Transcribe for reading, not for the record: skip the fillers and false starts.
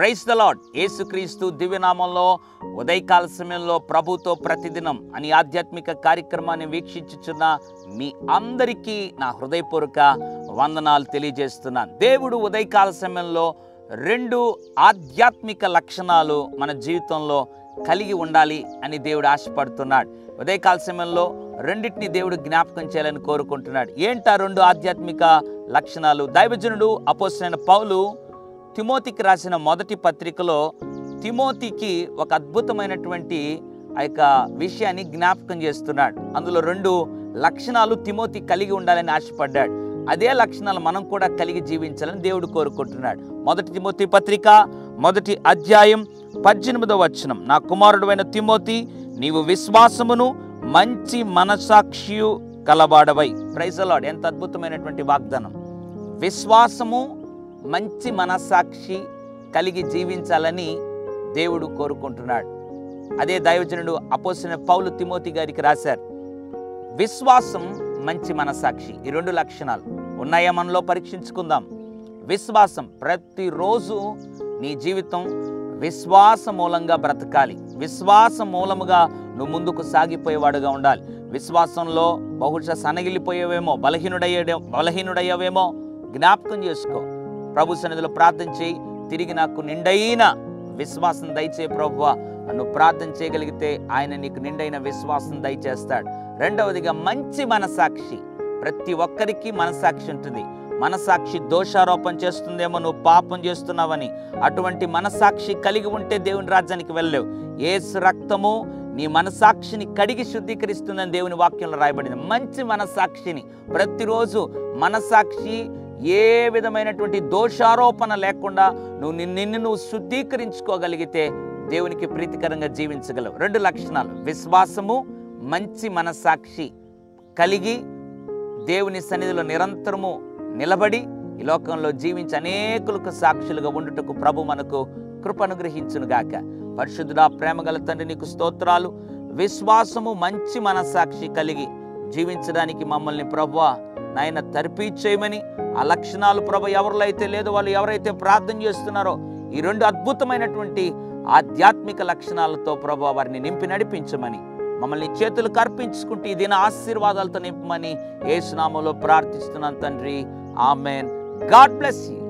Praise the lord. యేసుక్రీస్తు దివ్యనామంలో ఉదయకాల సమయంలో ప్రభుతో ప్రతిదినం అని ఆధ్యాత్మిక కార్యక్రమాన్ని వీక్షించుచున్న మీ అందరికీ నా హృదయపూర్వక వందనాలు తెలియజేస్తున్నాను. దేవుడు ఉదయకాల సమయంలో 2 ఆధ్యాత్మిక లక్షణాలు మన జీవితంలో కలిగి ఉండాలి అని దేవుడు ఆశపడుతున్నాడు. ఉదయకాల సమయంలో రెండింటిని దేవుడు జ్ఞాపకం చేయాలని కోరుకుంటున్నాడు. ఏంటా 2 ఆధ్యాత్మిక లక్షణాలు? దైవజనుడు అపోస్తలుడైన పౌలు తిమోతికి రాసిన మొదటి పత్రికలో తిమోతికి ఒక అద్భుతమైనటువంటి ఆ యొక్క విషయాన్ని జ్ఞాపకం చేస్తున్నాడు. అందులో 2 లక్షణాలు తిమోతి కలిగి ఉండాలని ఆశపడ్డాడు. అదే లక్షణాలు మనం కూడా కలిగి జీవించాలని దేవుడు కోరుకుంటున్నాడు. మొదటి తిమోతి పత్రిక 1వ అధ్యాయం 18వ వచనం, నా కుమారుడైన తిమోతి, నీవు విశ్వాసమును మంచి మనసాక్షియు కలవాడవై. Praise the Lord. ఎంత అద్భుతమైనటువంటి వాగ్దానం! విశ్వాసము మంచి మనస్సాక్షి కలిగి జీవించాలని దేవుడు కోరుకుంటున్నాడు. అదే దైవజనుడు అపోస్తలుడైన పౌలు తిమోతి గారికి రాశారు. విశ్వాసం, మంచి మనస్సాక్షి, ఈ 2 లక్షణాలు ఉన్నాయా మనలో? పరీక్షించుకుందాం. విశ్వాసం, ప్రతిరోజు నీ జీవితం విశ్వాస మూలంగా బ్రతకాలి. విశ్వాస మూలముగా నువ్వు ముందుకు సాగిపోయేవాడుగా ఉండాలి. విశ్వాసంలో బహుశా సనగిలిపోయేవేమో, బలహీనుడయ్యేవేమో జ్ఞాపకం చేసుకో. ప్రభు సన్నిధిలో ప్రార్థన చేయి. తిరిగి నాకు నిండైన విశ్వాసం దయచే ప్రభువా నన్ను ప్రార్థన చేయగలిగితే ఆయన నీకు నిండైన విశ్వాసం దయచేస్తాడు. రెండవదిగా మంచి మనసాక్షి. ప్రతి ఒక్కరికి మనసాక్షి ఉంటుంది. మనసాక్షి దోషారోపణ చేస్తుందేమో, నువ్వు పాపం చేస్తున్నావని. అటువంటి మనసాక్షి కలిగి ఉంటే దేవుని రాజ్యానికి వెళ్ళలేవు. యేసు రక్తము నీ మనసాక్షిని కడిగి శుద్ధీకరిస్తుందని దేవుని వాక్యంలో రాయబడింది. మంచి మనసాక్షిని ప్రతిరోజు మనసాక్షి ఏ విధమైనటువంటి దోషారోపణ లేకుండా నిన్ను నువ్వు శుద్ధీకరించుకోగలిగితే దేవునికి ప్రీతికరంగా జీవించగలవు. 2 లక్షణాలు, విశ్వాసము, మంచి మనస్సాక్షి కలిగి దేవుని సన్నిధిలో నిరంతరము నిలబడి ఈ లోకంలో జీవించి అనేకులకు సాక్షులుగా ఉండుటకు ప్రభు మనకు కృప అనుగ్రహించునుగాక. పరిశుద్ధుడా, ప్రేమగల తండ్రి, నీకు స్తోత్రాలు. విశ్వాసము, మంచి మనస్సాక్షి కలిగి జీవించడానికి మమ్మల్ని ప్రభువా నాయన తర్పీ చేయమని, ఆ లక్షణాలు ప్రభు ఎవరిలో అయితే లేదో వాళ్ళు ఎవరైతే ప్రార్థన చేస్తున్నారో ఈ 2 అద్భుతమైనటువంటి ఆధ్యాత్మిక లక్షణాలతో ప్రభు వారిని నింపి నడిపించమని, మమ్మల్ని చేతులకు అర్పించుకుంటూ ఈ దిన ఆశీర్వాదాలతో నింపమని యేసు నామములో ప్రార్థిస్తున్నాను తండ్రి. ఆమెన్. God bless you.